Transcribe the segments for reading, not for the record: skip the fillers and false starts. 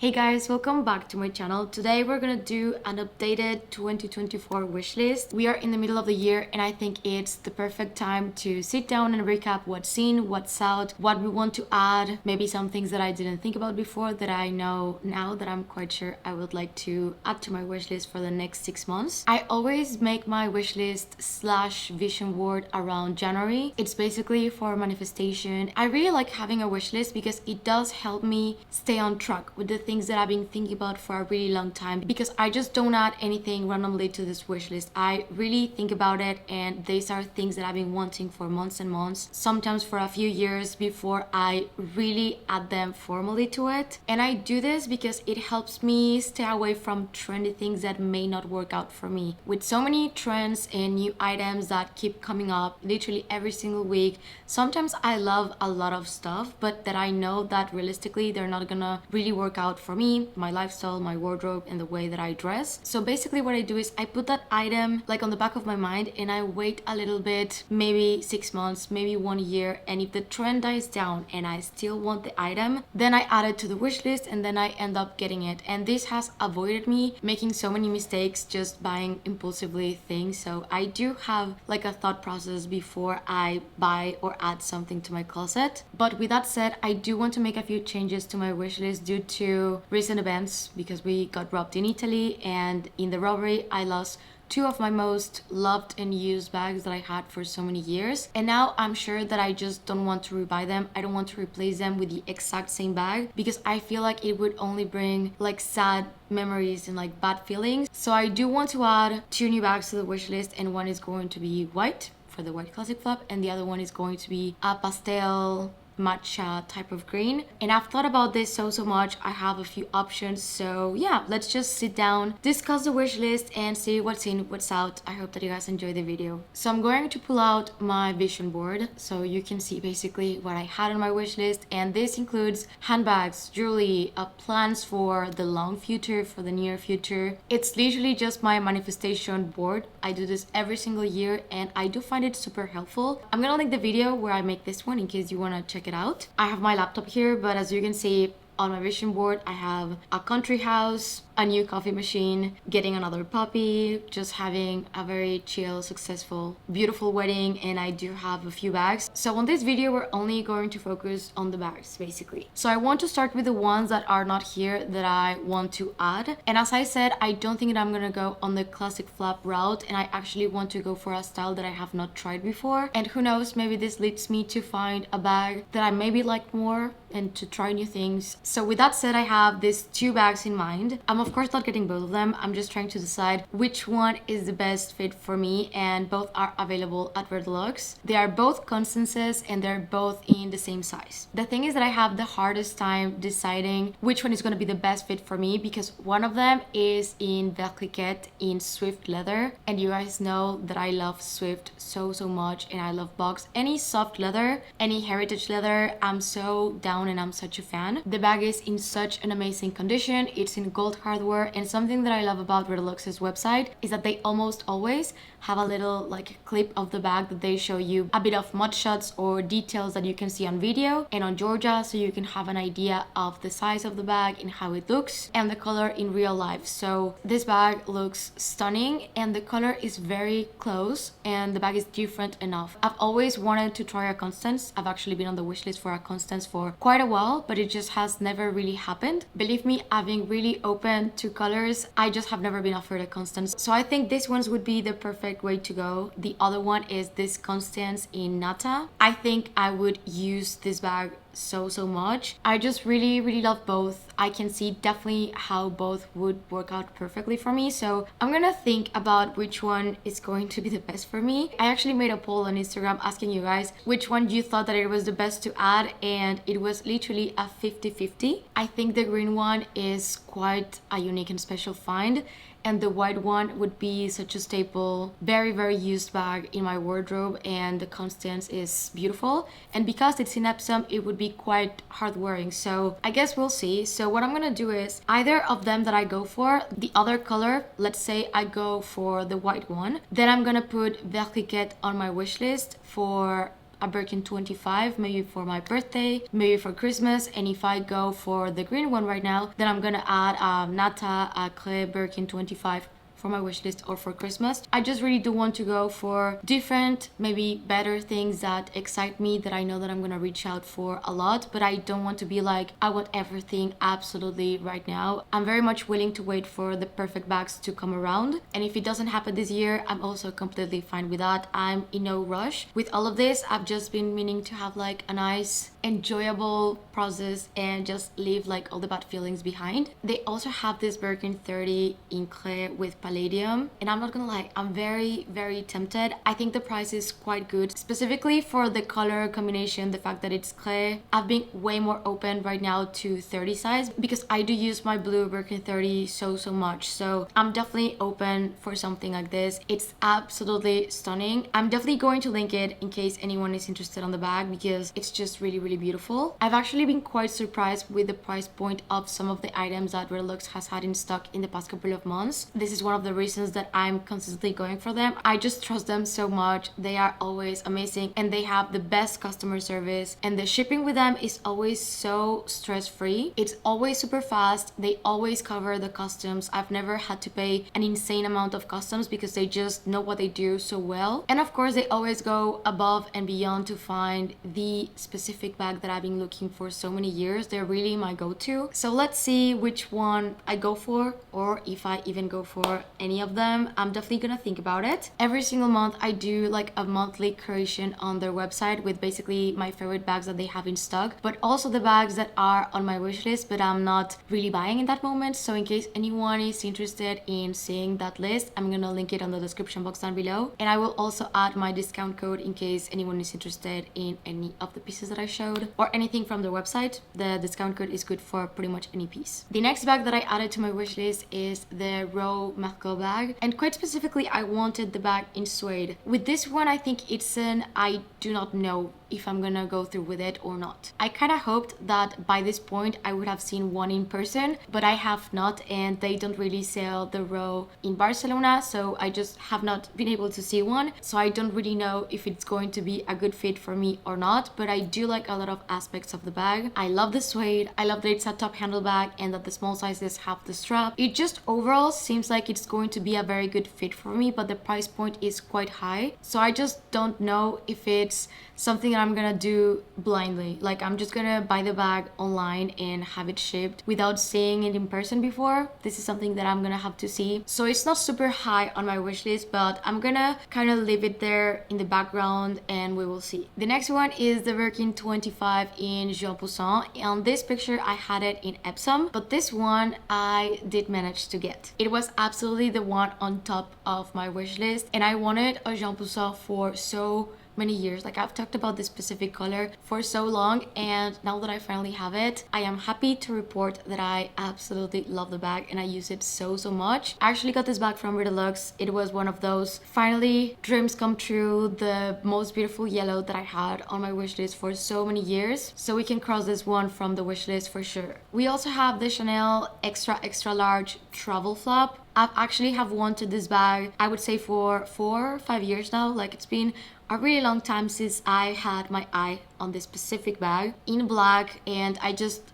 Hey guys, welcome back to my channel. Today we're gonna do an updated 2024 wish list. We are in the middle of the year and I think it's the perfect time to sit down and recap what's in, what's out, what we want to add, maybe some things that I didn't think about before that I know now that I'm quite sure I would like to add to my wish list for the next 6 months. I always make my wish list / vision board around January. It's basically for manifestation. I really like having a wish list because it does help me stay on track with the things that I've been thinking about for a really long time, because I just don't add anything randomly to this wish list. I really think about it, and these are things that I've been wanting for months and months, sometimes for a few years before I really add them formally to it. And I do this because it helps me stay away from trendy things that may not work out for me. With so many trends and new items that keep coming up literally every single week, sometimes I love a lot of stuff, but that I know that realistically they're not gonna really work out for me, my lifestyle, my wardrobe, and the way that I dress. So basically what I do is I put that item like on the back of my mind and I wait a little bit, maybe 6 months, maybe 1 year, and if the trend dies down and I still want the item, then I add it to the wish list and then I end up getting it. And this has avoided me making so many mistakes just buying impulsively things. So I do have like a thought process before I buy or add something to my closet. But with that said, I do want to make a few changes to my wish list due to recent events, because we got robbed in Italy, and in the robbery I lost 2 of my most loved and used bags that I had for so many years. And now I'm sure that I just don't want to rebuy them. I don't want to replace them with the exact same bag because I feel like it would only bring like sad memories and like bad feelings. So I do want to add 2 new bags to the wish list, and one is going to be white for the white classic flap, and the other one is going to be a pastel matcha type of green. And I've thought about this so much. I have a few options, so yeah, let's just sit down, discuss the wish list, and see what's in, what's out. I hope that you guys enjoy the video. So I'm going to pull out my vision board so you can see basically what I had on my wish list, and this includes handbags, jewelry, plans for the long future, for the near future. It's literally just my manifestation board. I do this every single year and I do find it super helpful. I'm gonna link the video where I make this one in case you want to check it out. I have my laptop here, but as you can see on my vision board, I have a country house, a new coffee machine, getting another puppy, just having a very chill, successful, beautiful wedding, and I do have a few bags. So on this video, we're only going to focus on the bags, basically. So I want to start with the ones that are not here that I want to add. And as I said, I don't think that I'm gonna go on the classic flap route, and I actually want to go for a style that I have not tried before. And who knows, maybe this leads me to find a bag that I maybe like more and to try new things. So with that said, I have these 2 bags in mind. I'm of course not getting both of them. I'm just trying to decide which one is the best fit for me, and both are available at Redlux. They are both Constances and they're both in the same size. The thing is that I have the hardest time deciding which one is going to be the best fit for me, because one of them is in Vercliquette in Swift leather, and you guys know that I love Swift so much, and I love box. Any soft leather, any heritage leather, I'm so down and I'm such a fan. The bag is in such an amazing condition. It's in gold hardware, and something that I love about Redlux's website is that they almost always have a little like clip of the bag that they show you a bit of mud shots or details that you can see on video and on Georgia, so you can have an idea of the size of the bag and how it looks and the color in real life. So this bag looks stunning and the color is very close and the bag is different enough. I've always wanted to try a Constance. I've actually been on the wish list for a Constance for quite a while, but it just has never really happened. Believe me, I've been really open to colors. I just have never been offered a Constance. So I think this ones would be the perfect way to go. The other one is this Constance in Nata. I think I would use this bag so much. I just really love both. I can see definitely how both would work out perfectly for me, so I'm gonna think about which one is going to be the best for me. I actually made a poll on Instagram asking you guys which one you thought that it was the best to add, and it was literally a 50-50. I think the green one is quite a unique and special find, and the white one would be such a staple, very used bag in my wardrobe, and the Constance is beautiful, and because it's in Epsom it would be quite hard wearing, so I guess we'll see. So what I'm gonna do is either of them that I go for, the other color, let's say I go for the white one, then I'm gonna put Vercliquette on my wish list for a Birkin 25, maybe for my birthday, maybe for Christmas. And if I go for the green one right now, then I'm gonna add a Nata a Clé Birkin 25 for my wish list or for Christmas. I just really do want to go for different, maybe better things that excite me, that I know that I'm gonna reach out for a lot, but I don't want to be like, I want everything absolutely right now. I'm very much willing to wait for the perfect bags to come around. And if it doesn't happen this year, I'm also completely fine with that. I'm in no rush. With all of this, I've just been meaning to have like a nice, enjoyable process and just leave like all the bad feelings behind. They also have this Birkin 30 in Clé with palladium, and I'm not gonna lie, I'm very tempted. I think the price is quite good, specifically for the color combination, the fact that it's Clé. I've been way more open right now to 30 size because I do use my blue Birkin 30 so much, so I'm definitely open for something like this. It's absolutely stunning. I'm definitely going to link it in case anyone is interested on the bag because it's just really beautiful. I've actually been quite surprised with the price point of some of the items that Redlux has had in stock in the past couple of months. This is one of the reasons that I'm consistently going for them. I just trust them so much. They are always amazing and they have the best customer service, and the shipping with them is always so stress-free. It's always super fast. They always cover the customs. I've never had to pay an insane amount of customs because they just know what they do so well. And of course, they always go above and beyond to find the specific bag that I've been looking for so many years. They're really my go-to. So let's see which one I go for, or if I even go for any of them. I'm definitely gonna think about it. Every single month I do like a monthly curation on their website with basically my favorite bags that they have in stock, but also the bags that are on my wish list but I'm not really buying in that moment. So in case anyone is interested in seeing that list, I'm gonna link it on the description box down below, and I will also add my discount code in case anyone is interested in any of the pieces that I showed or anything from their website. The discount code is good for pretty much any piece. The next bag that I added to my wish list is the Row Mercure bag, and quite specifically I wanted the bag in suede. With this one, I think it's an I do not know if I'm gonna go through with it or not. I kind of hoped that by this point I would have seen one in person, but I have not, and they don't really sell the Row in Barcelona, so I just have not been able to see one. So I don't really know if it's going to be a good fit for me or not, but I do like a lot of aspects of the bag. I love the suede. I love that it's a top handle bag and that the small sizes have the strap. It just overall seems like it's going to be a very good fit for me, but the price point is quite high. So I just don't know if it's something that I'm gonna do blindly. Like I'm just gonna buy the bag online and have it shipped without seeing it in person before. This is something that I'm gonna have to see. So it's not super high on my wish list, but I'm gonna kind of leave it there in the background and we will see. The next one is the Birkin 25 in Jean Poussin. On this picture I had it in Epsom, but this one I did manage to get. It was absolutely the one on top of my wish list, and I wanted a Jean Poussin for so many years. Like I've talked about this specific color for so long, and now that I finally have it, I am happy to report that I absolutely love the bag and I use it so much. I actually got this bag from Redlux. It was one of those finally dreams come true, the most beautiful yellow that I had on my wish list for so many years. So we can cross this one from the wish list for sure. We also have the Chanel extra large travel flap. I actually have wanted this bag, I would say for 4 or 5 years now. Like it's been a really long time since I had my eye on this specific bag in black, and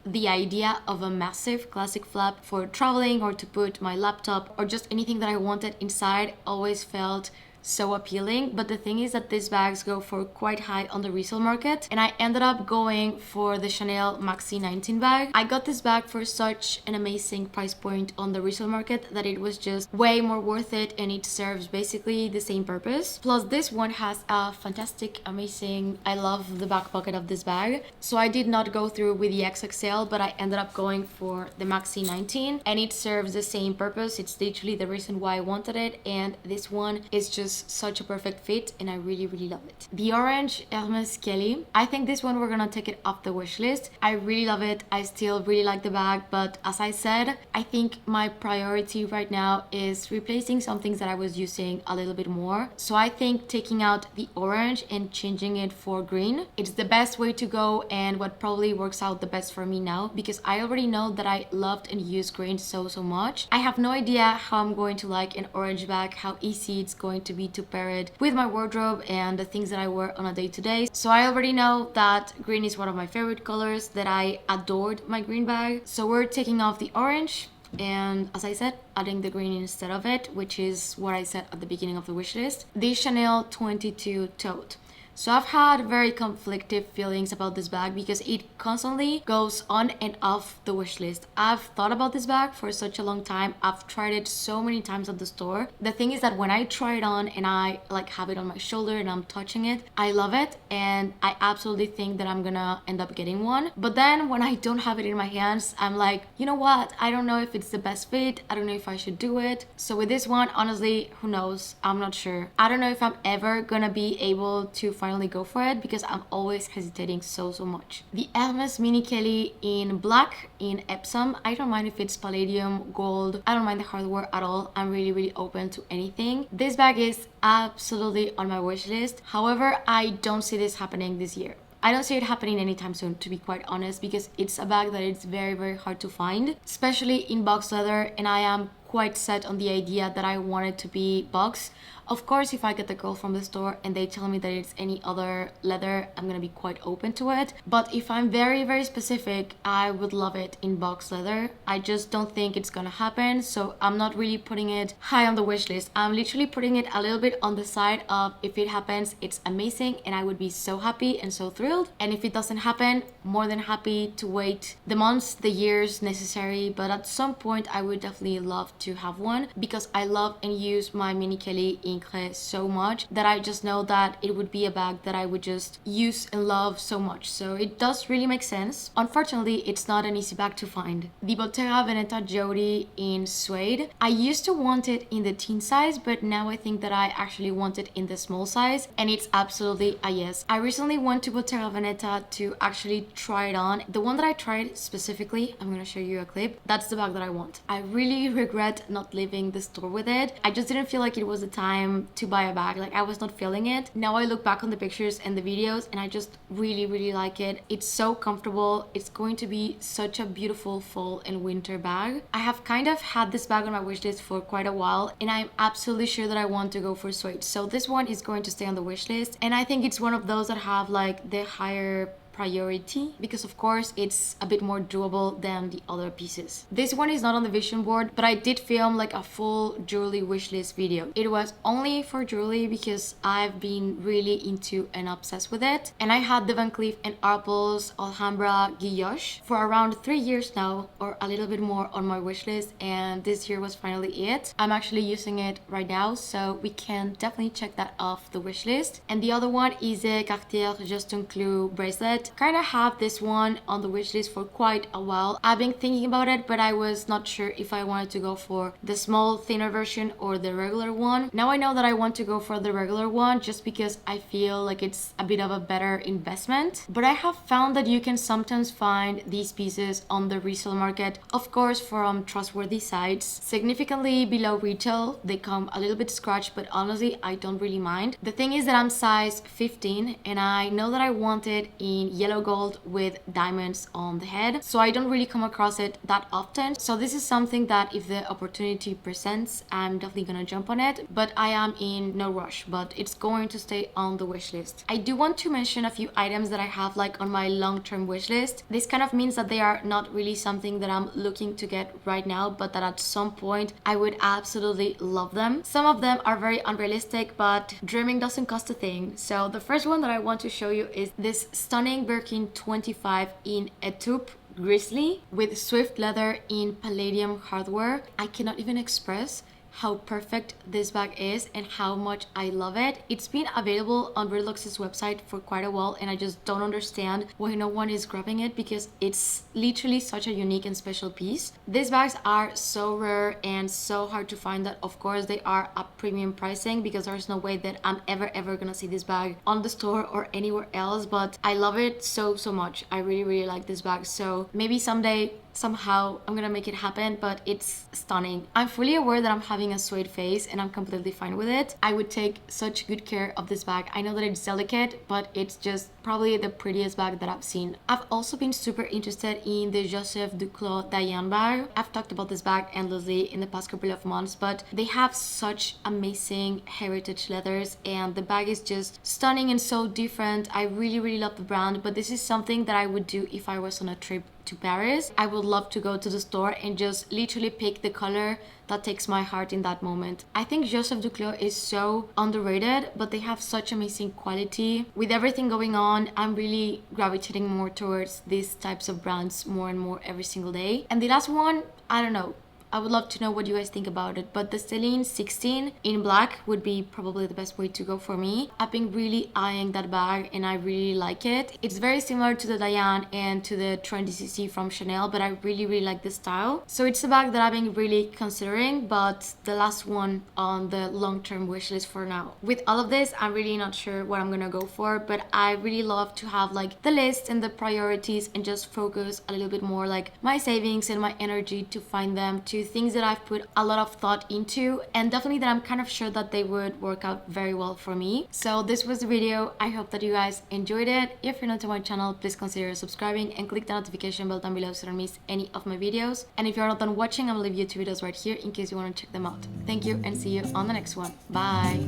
the idea of a massive classic flap for traveling or to put my laptop or just anything that I wanted inside always felt so appealing. But the thing is that these bags go for quite high on the resale market, and I ended up going for the Chanel Maxi 19 bag. I got this bag for such an amazing price point on the resale market that it was just way more worth it, and it serves basically the same purpose. Plus this one has a fantastic, amazing, I love the back pocket of this bag. So I did not go through with the XXL, but I ended up going for the Maxi 19, and it serves the same purpose. It's literally the reason why I wanted it, and this one is just such a perfect fit and I really love it. The orange Hermes Kelly, I think this one we're gonna take it off the wish list. I really love it. I still really like the bag, but as I said, I think my priority right now is replacing some things that I was using a little bit more. So I think taking out the orange and changing it for green, it's the best way to go and what probably works out the best for me now, because I already know that I loved and used green so much. I have no idea how I'm going to like an orange bag, how easy it's going to be be to pair it with my wardrobe and the things that I wear on a day-to-day. So I already know that green is one of my favorite colors, that I adored my green bag. So we're taking off the orange and, as I said, adding the green instead of it, which is what I said at the beginning of the wish list. The Chanel 22 tote. So I've had very conflicted feelings about this bag because it constantly goes on and off the wish list. I've thought about this bag for such a long time. I've tried it so many times at the store. The thing is that when I try it on and I like have it on my shoulder and I'm touching it, I love it and I absolutely think that I'm gonna end up getting one. But then when I don't have it in my hands, I'm like, you know what? I don't know if it's the best fit. I don't know if I should do it. So with this one, honestly, who knows? I'm not sure. I don't know if I'm ever gonna be able to finally go for it because I'm always hesitating so much. The Hermes Mini Kelly in black in Epsom. I don't mind if it's palladium, gold. I don't mind the hardware at all. I'm really open to anything. This bag is absolutely on my wish list. However, I don't see this happening this year. I don't see it happening anytime soon, to be quite honest, because it's a bag that it's very hard to find, especially in box leather, and I am quite set on the idea that I want it to be box. Of course, if I get the girl from the store and they tell me that it's any other leather, I'm gonna be quite open to it. But if I'm very specific, I would love it in box leather. I just don't think it's gonna happen, so I'm not really putting it high on the wish list. I'm literally putting it a little bit on the side of, if it happens, it's amazing and I would be so happy and so thrilled. And if it doesn't happen, more than happy to wait the months, the years necessary. But at some point, I would definitely love to have one because I love and use my Mini Kelly in so much that I just know that it would be a bag that I would just use and love so much. So it does really make sense. Unfortunately, it's not an easy bag to find. The Bottega Veneta Jody in suede. I used to want it in the teen size, but now I think that I actually want it in the small size, and it's absolutely a yes. I recently went to Bottega Veneta to actually try it on. The one that I tried specifically, I'm gonna show you a clip. That's the bag that I want. I really regret not leaving the store with it. I just didn't feel like it was the time to buy a bag. Like, I was not feeling it. Now I look back on the pictures and the videos and I just really like it. It's so comfortable. It's going to be such a beautiful fall and winter bag. I have kind of had this bag on my wish list for quite a while and I'm absolutely sure that I want to go for suede. So this one is going to stay on the wish list, and I think it's one of those that have like the higher priority because of course it's a bit more doable than the other pieces. This one is not on the vision board, but I did film like a full jewelry wishlist video. It was only for jewelry because I've been really into and obsessed with it, and I had the Van Cleef & Arpels Alhambra Guilloche for around 3 years now, or a little bit more, on my wishlist, and this year was finally it. I'm actually using it right now, so we can definitely check that off the wishlist. And the other one is a Cartier Justin Clou bracelet. Kind of have this one on the wish list for quite a while. I've been thinking about it, but I was not sure if I wanted to go for the small thinner version or the regular one. Now I know that I want to go for the regular one just because I feel like it's a bit of a better investment. But I have found that you can sometimes find these pieces on the resale market, of course from trustworthy sites, significantly below retail. They come a little bit scratched, but honestly I don't really mind. The thing is that I'm size 15 and I know that I want it in yellow gold with diamonds on the head, so I don't really come across it that often. So this is something that if the opportunity presents, I'm definitely gonna jump on it, but I am in no rush, but it's going to stay on the wish list. I do want to mention a few items that I have like on my long-term wish list. This kind of means that they are not really something that I'm looking to get right now, but that at some point I would absolutely love them. Some of them are very unrealistic, but dreaming doesn't cost a thing. So the first one that I want to show you is this stunning Birkin 25 in Etoupe Grizzly with Swift leather in palladium hardware. I cannot even express how perfect this bag is and how much I love it. It's been available on Redlux's website for quite a while and I just don't understand why no one is grabbing it because it's literally such a unique and special piece. These bags are so rare and so hard to find that of course they are at premium pricing because there's no way that I'm ever gonna see this bag on the store or anywhere else, but I love it so much. I really like this bag, so maybe someday somehow I'm gonna make it happen, but it's stunning. I'm fully aware that I'm having a suede face and I'm completely fine with it. I would take such good care of this bag. I know that it's delicate, but it's just probably the prettiest bag that I've seen. I've also been super interested in the Joseph Duclos Diane bag. I've talked about this bag endlessly in the past couple of months, but they have such amazing heritage leathers and the bag is just stunning and so different. I really love the brand, but this is something that I would do if I was on a trip to Paris. I would love to go to the store and just literally pick the color that takes my heart in that moment. I think Joseph Duclos is so underrated, but they have such amazing quality. With everything going on, I'm really gravitating more towards these types of brands more and more every single day. And the last one, I don't know, I would love to know what you guys think about it, but the Celine 16 in black would be probably the best way to go for me. I've been really eyeing that bag and I really like it. It's very similar to the Diane and to the Trendy CC from Chanel, but I really like the style. So it's a bag that I've been really considering, but the last one on the long-term wish list for now. With all of this, I'm really not sure what I'm gonna go for, but I really love to have like the list and the priorities and just focus a little bit more like my savings and my energy to find them, to things that I've put a lot of thought into, and definitely that I'm kind of sure that they would work out very well for me. So this was the video. I hope that you guys enjoyed it. If you're not to my channel, please consider subscribing and click the notification bell down below so you don't miss any of my videos. And if you're not done watching, I'm gonna leave YouTube videos right here in case you want to check them out. Thank you and see you on the next one. Bye.